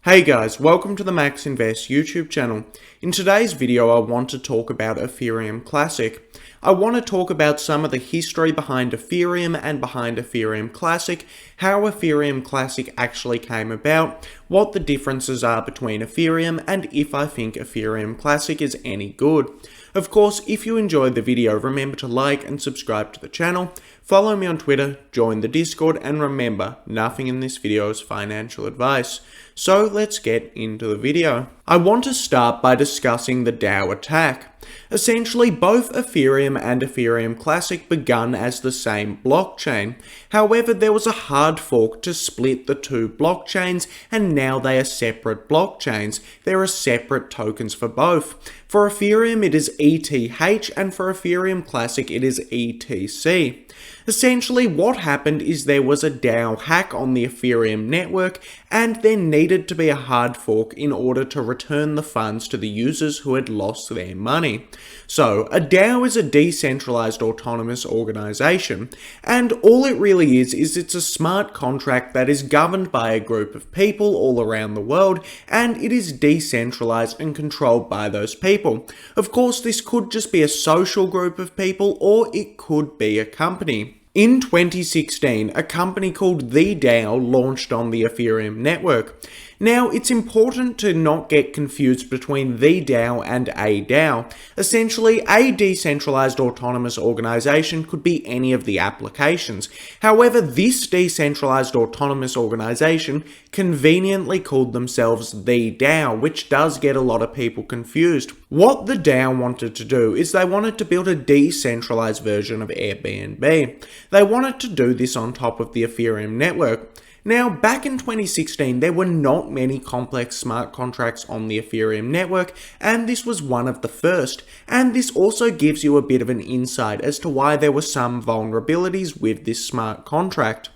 Hey guys, welcome to the Max Invest YouTube channel. In today's video, I want to talk about Ethereum Classic. I want to talk about some of the history behind Ethereum and behind Ethereum Classic, how Ethereum Classic actually came about, what the differences are between Ethereum, and if I think Ethereum Classic is any good. Of course, if you enjoyed the video, remember to like and subscribe to the channel, follow me on Twitter, join the Discord, and remember, nothing in this video is financial advice. So let's get into the video. I want to start by discussing the DAO Attack. Essentially, both Ethereum and Ethereum Classic begun as the same blockchain. However, there was a hard fork to split the two blockchains, and now they are separate blockchains. There are separate tokens for both. For Ethereum, it is ETH, and for Ethereum Classic, it is ETC. Essentially, what happened is there was a DAO hack on the Ethereum network, and there needed to be a hard fork in order to return the funds to the users who had lost their money. So, a DAO is a decentralized autonomous organization, and all it really is it's a smart contract that is governed by a group of people all around the world, and it is decentralized and controlled by those people. Of course, this could just be a social group of people, or it could be a company. In 2016, a company called the DAO launched on the Ethereum network. Now, it's important to not get confused between the DAO and a DAO. Essentially, a decentralized autonomous organization could be any of the applications. However, this decentralized autonomous organization conveniently called themselves the DAO, which does get a lot of people confused. What the DAO wanted to do is they wanted to build a decentralized version of Airbnb. They wanted to do this on top of the Ethereum network. Now, back in 2016, there were not many complex smart contracts on the Ethereum network, and this was one of the first. And this also gives you a bit of an insight as to why there were some vulnerabilities with this smart contract.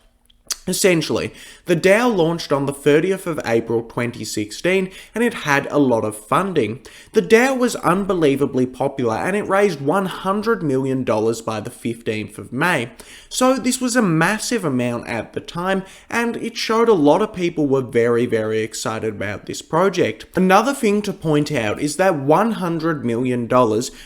Essentially, the DAO launched on the 30th of April 2016, and it had a lot of funding. The DAO was unbelievably popular, and it raised $100 million by the 15th of May. So this was a massive amount at the time, and it showed a lot of people were very excited about this project. Another thing to point out is that $100 million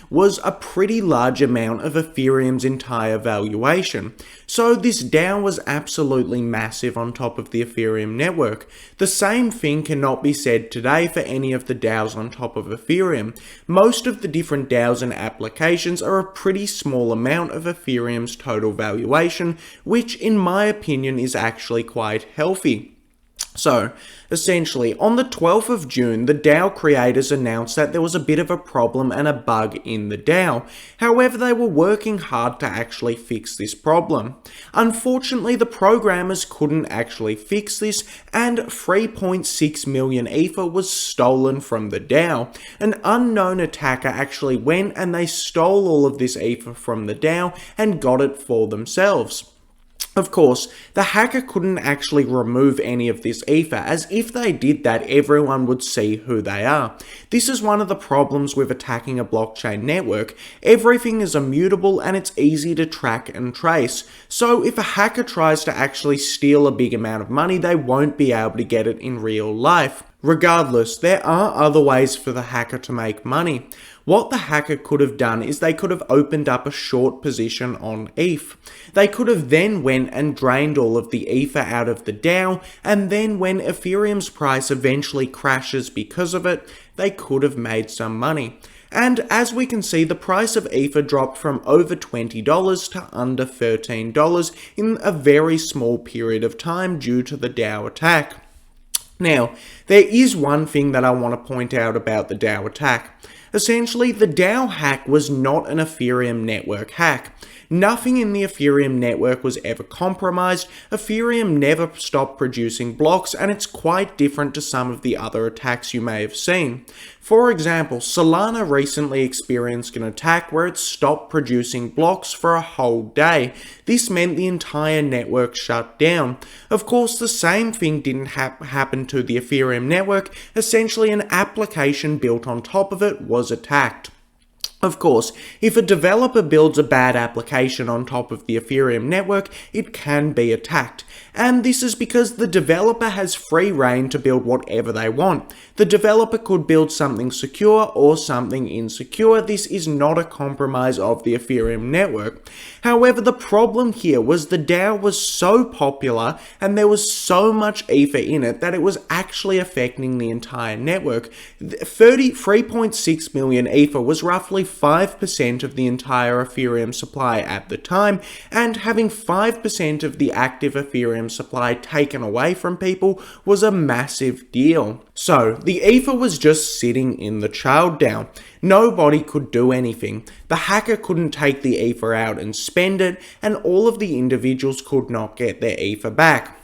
was a pretty large amount of Ethereum's entire valuation. So this DAO was absolutely massive on top of the Ethereum network. The same thing cannot be said today for any of the DAOs on top of Ethereum. Most of the different DAOs and applications are a pretty small amount of Ethereum's total valuation, which in my opinion is actually quite healthy. So, essentially, on the 12th of June, the DAO creators announced that there was a bit of a problem and a bug in the DAO. However, they were working hard to actually fix this problem. Unfortunately, the programmers couldn't actually fix this, and 3.6 million Ether was stolen from the DAO. An unknown attacker actually went and they stole all of this Ether from the DAO and got it for themselves. Of course, the hacker couldn't actually remove any of this Ether, as if they did that, everyone would see who they are. This is one of the problems with attacking a blockchain network. Everything is immutable and it's easy to track and trace. So if a hacker tries to actually steal a big amount of money, they won't be able to get it in real life. Regardless, there are other ways for the hacker to make money. What the hacker could have done is they could have opened up a short position on ETH. They could have then went and drained all of the Ether out of the DAO, and then when Ethereum's price eventually crashes because of it, they could have made some money. And as we can see, the price of Ether dropped from over $20 to under $13 in a very small period of time due to the DAO attack. Now, there is one thing that I want to point out about the DAO attack. Essentially, the DAO hack was not an Ethereum network hack. Nothing in the Ethereum network was ever compromised. Ethereum never stopped producing blocks, and it's quite different to some of the other attacks you may have seen. For example, Solana recently experienced an attack where it stopped producing blocks for a whole day. This meant the entire network shut down. Of course, the same thing didn't happen to the Ethereum network. Essentially, an application built on top of it was attacked. Of course, if a developer builds a bad application on top of the Ethereum network, it can be attacked. And this is because the developer has free reign to build whatever they want. The developer could build something secure or something insecure. This is not a compromise of the Ethereum network. However, the problem here was the DAO was so popular and there was so much Ether in it that it was actually affecting the entire network. 3.6 million Ether was roughly 5% of the entire Ethereum supply at the time, and having 5% of the active Ethereum supply taken away from people was a massive deal. So, the Ether was just sitting in the child DAO. Nobody could do anything. The hacker couldn't take the Ether out and spend it, and all of the individuals could not get their Ether back.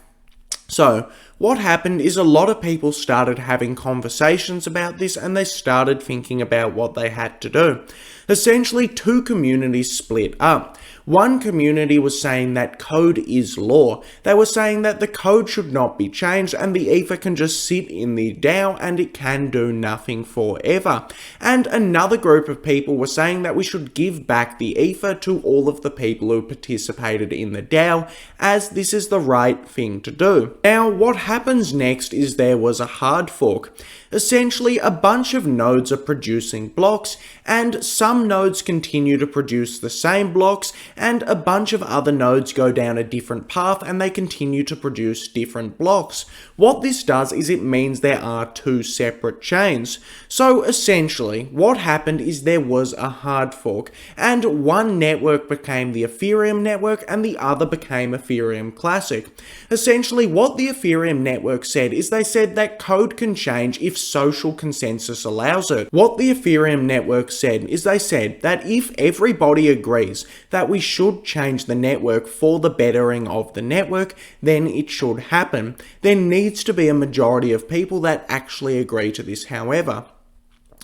So, what happened is a lot of people started having conversations about this, and they started thinking about what they had to do. Essentially, two communities split up. One community was saying that code is law. They were saying that the code should not be changed and the Ether can just sit in the DAO and it can do nothing forever. And another group of people were saying that we should give back the Ether to all of the people who participated in the DAO, as this is the right thing to do. Now, what happens next is there was a hard fork. Essentially, a bunch of nodes are producing blocks, and some nodes continue to produce the same blocks, and a bunch of other nodes go down a different path and they continue to produce different blocks. What this does is it means there are two separate chains. So essentially, what happened is there was a hard fork, and one network became the Ethereum network and the other became Ethereum Classic. Essentially, what the Ethereum network said is they said that code can change if social consensus allows it. What the Ethereum network said is they said that if everybody agrees that we should change the network for the bettering of the network, then it should happen. There needs to be a majority of people that actually agree to this, however.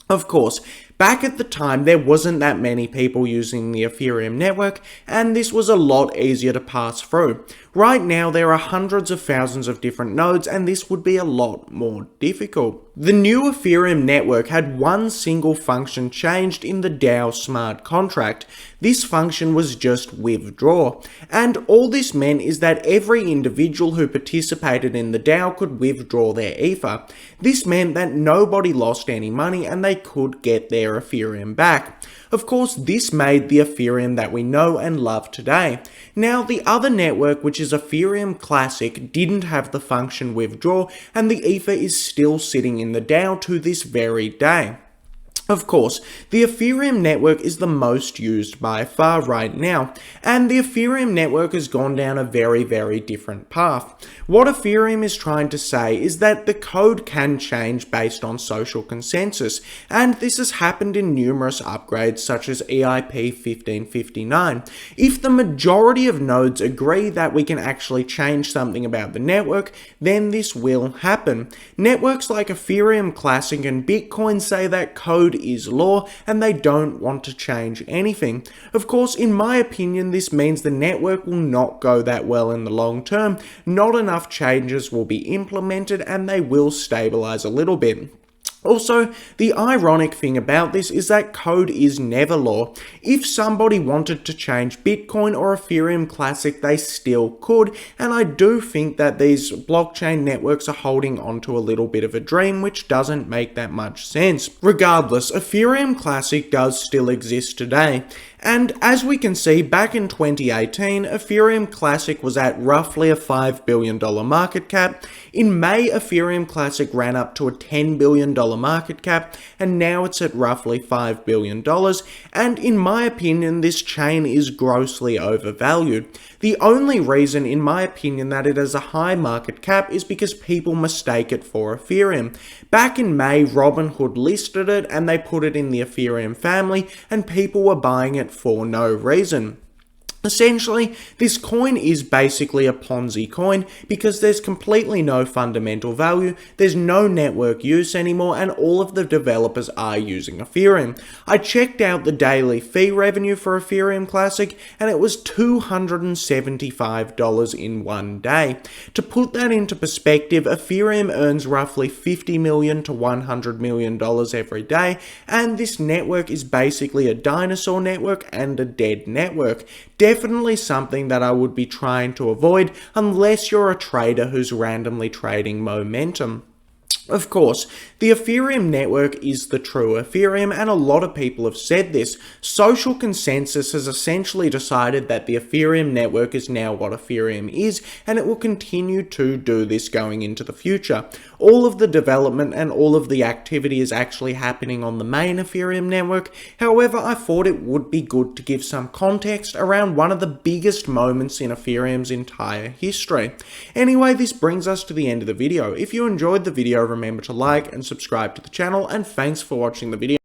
Of course, back at the time, there wasn't that many people using the Ethereum network, and this was a lot easier to pass through. Right now, there are hundreds of thousands of different nodes, and this would be a lot more difficult. The new Ethereum network had one single function changed in the DAO smart contract. This function was just withdraw, and all this meant is that every individual who participated in the DAO could withdraw their Ether. This meant that nobody lost any money and they could get their Ethereum back. Of course, this made the Ethereum that we know and love today. Now, the other network, which is Ethereum Classic, didn't have the function withdraw, and the Ether is still sitting in the DAO to this very day. Of course, the Ethereum network is the most used by far right now, and the Ethereum network has gone down a very, very different path. What Ethereum is trying to say is that the code can change based on social consensus, and this has happened in numerous upgrades such as EIP 1559. If the majority of nodes agree that we can actually change something about the network, then this will happen. Networks like Ethereum Classic and Bitcoin say that code is law and they don't want to change anything. Of course, in my opinion, this means the network will not go that well in the long term. Not enough changes will be implemented and they will stabilize a little bit. Also, the ironic thing about this is that code is never law. If somebody wanted to change Bitcoin or Ethereum Classic, they still could, and I do think that these blockchain networks are holding onto a little bit of a dream, which doesn't make that much sense. Regardless, Ethereum Classic does still exist today. And as we can see, back in 2018, Ethereum Classic was at roughly a $5 billion market cap. In May, Ethereum Classic ran up to a $10 billion market cap, and now it's at roughly $5 billion. And in my opinion, this chain is grossly overvalued. The only reason, in my opinion, that it has a high market cap is because people mistake it for Ethereum. Back in May, Robinhood listed it and they put it in the Ethereum family, and people were buying it for no reason. Essentially, this coin is basically a Ponzi coin because there's completely no fundamental value, there's no network use anymore, and all of the developers are using Ethereum. I checked out the daily fee revenue for Ethereum Classic, and it was $275 in one day. To put that into perspective, Ethereum earns roughly $50 million to $100 million every day, and this network is basically a dinosaur network and a dead network. Definitely something that I would be trying to avoid unless you're a trader who's randomly trading momentum. Of course, the Ethereum network is the true Ethereum, and a lot of people have said this. Social consensus has essentially decided that the Ethereum network is now what Ethereum is, and it will continue to do this going into the future. All of the development and all of the activity is actually happening on the main Ethereum network. However, I thought it would be good to give some context around one of the biggest moments in Ethereum's entire history. Anyway, this brings us to the end of the video. If you enjoyed the video, remember to like and subscribe to the channel, and thanks for watching the video.